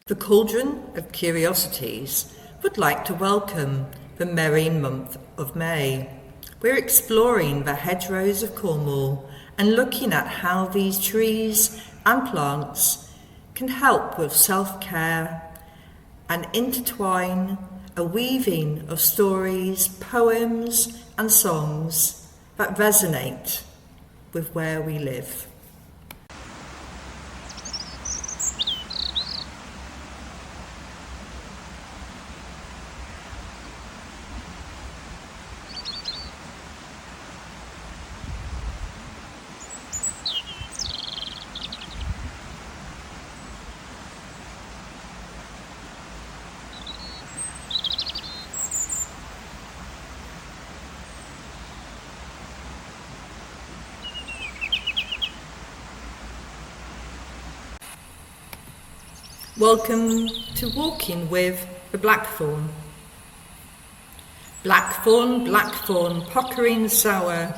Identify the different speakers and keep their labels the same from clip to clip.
Speaker 1: The Cauldron of Curiosities would like to welcome the merry month of May. We're exploring the hedgerows of Cornwall and looking at how these trees and plants can help with self-care and intertwine a weaving of stories, poems and songs that resonate with where we live. Welcome to Walking with the Blackthorn. Blackthorn, blackthorn, puckering sour,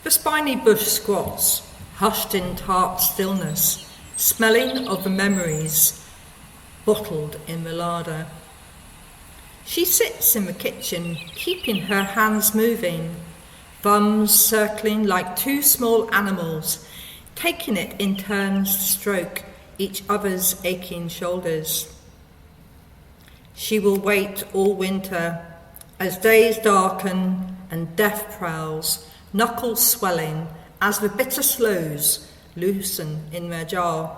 Speaker 1: the spiny bush squats, hushed in tart stillness, smelling of the memories bottled in the larder. She sits in the kitchen, keeping her hands moving, thumbs circling like two small animals, taking it in turns to stroke each other's aching shoulders. She will wait all winter as days darken and death prowls, knuckles swelling as the bitter sloes loosen in their jar,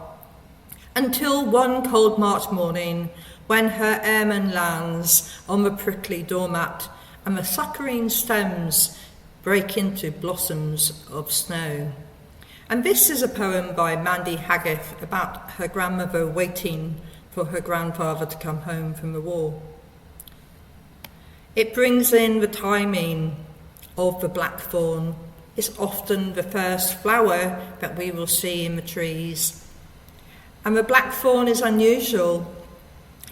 Speaker 1: until one cold March morning when her airman lands on the prickly doormat and the suckering stems break into blossoms of snow. And this is a poem by Mandy Haggith about her grandmother waiting for her grandfather to come home from the war. It brings in the timing of the blackthorn. It's often the first flower that we will see in the trees. And the blackthorn is unusual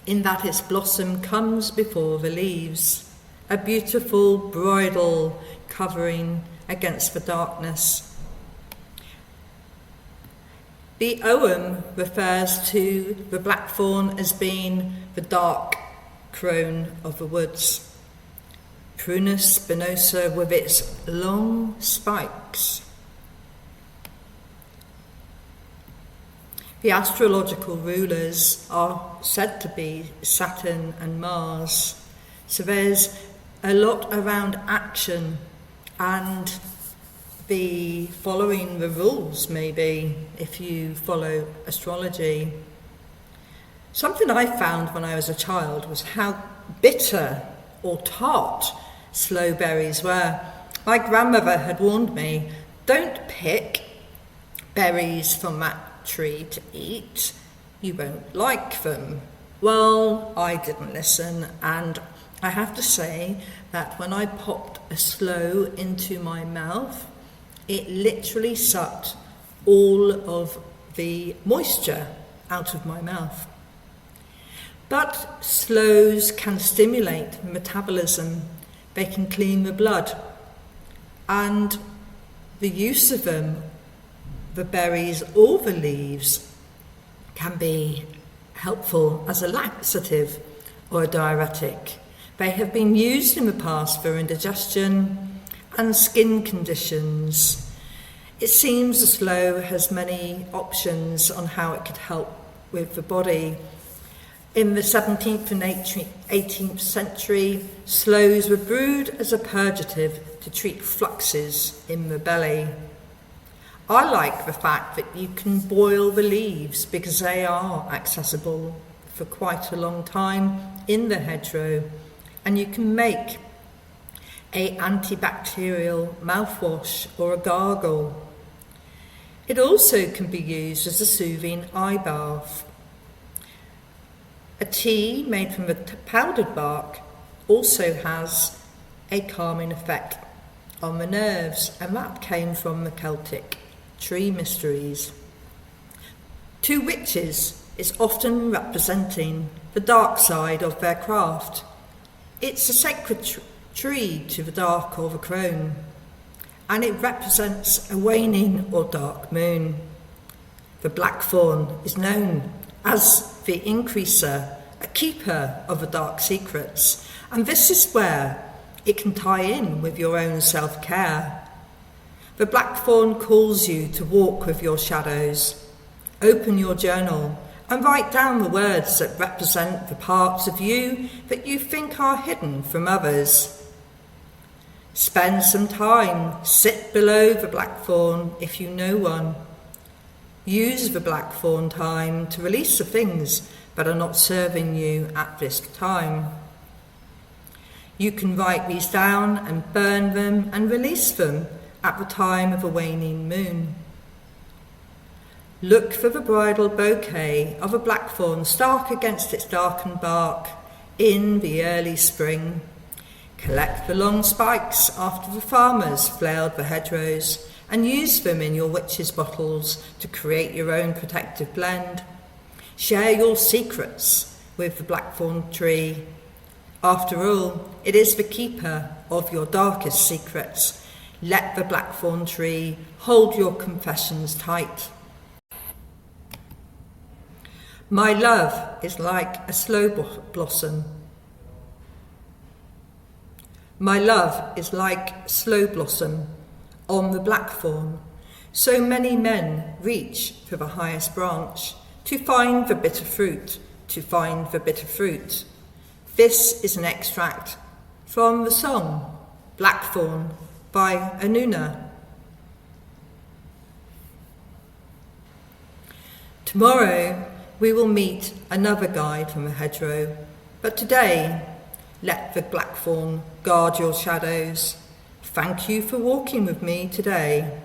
Speaker 1: in that its blossom comes before the leaves, a beautiful bridal covering against the darkness. The ogham refers to the blackthorn as being the dark crone of the woods. Prunus spinosa with its long spikes. The astrological rulers are said to be Saturn and Mars. So there's a lot around action and the following the rules, maybe, if you follow astrology. Something I found when I was a child was how bitter or tart sloe berries were. My grandmother had warned me, don't pick berries from that tree to eat, you won't like them. Well, I didn't listen, and I have to say that when I popped a sloe into my mouth, it literally sucked all of the moisture out of my mouth. But sloes can stimulate metabolism. They can clean the blood. And the use of them, the berries or the leaves, can be helpful as a laxative or a diuretic. They have been used in the past for indigestion and skin conditions. It seems the sloe has many options on how it could help with the body. In the 17th and 18th century, sloes were brewed as a purgative to treat fluxes in the belly. I like the fact that you can boil the leaves because they are accessible for quite a long time in the hedgerow, and you can make an antibacterial mouthwash or a gargle. It also can be used as a soothing eye bath. A tea made from the powdered bark also has a calming effect on the nerves, and that came from the Celtic tree mysteries. Two witches is often representing the dark side of their craft. It's a sacred tree to the dark or the crone, and it represents a waning or dark moon. The blackthorn is known as the increaser, a keeper of the dark secrets, and this is where it can tie in with your own self-care. The Blackthorn calls you to walk with your shadows. Open your journal and write down the words that represent the parts of you that you think are hidden from others. Spend some time, sit below the Blackthorn if you know one. Use the Blackthorn time to release the things that are not serving you at this time. You can write these down and burn them and release them at the time of a waning moon. Look for the bridal bouquet of a blackthorn stark against its darkened bark in the early spring. Collect the long spikes after the farmers flailed the hedgerows and use them in your witches' bottles to create your own protective blend. Share your secrets with the blackthorn tree. After all, it is the keeper of your darkest secrets. Let the blackthorn tree hold your confessions tight. My love is like a slow blossom. My love is like slow blossom on the blackthorn. So many men reach for the highest branch to find the bitter fruit, to find the bitter fruit. This is an extract from the song Blackthorn by Anuna. Tomorrow we will meet another guide from the hedgerow, but today let the blackthorn guard your shadows. Thank you for walking with me today.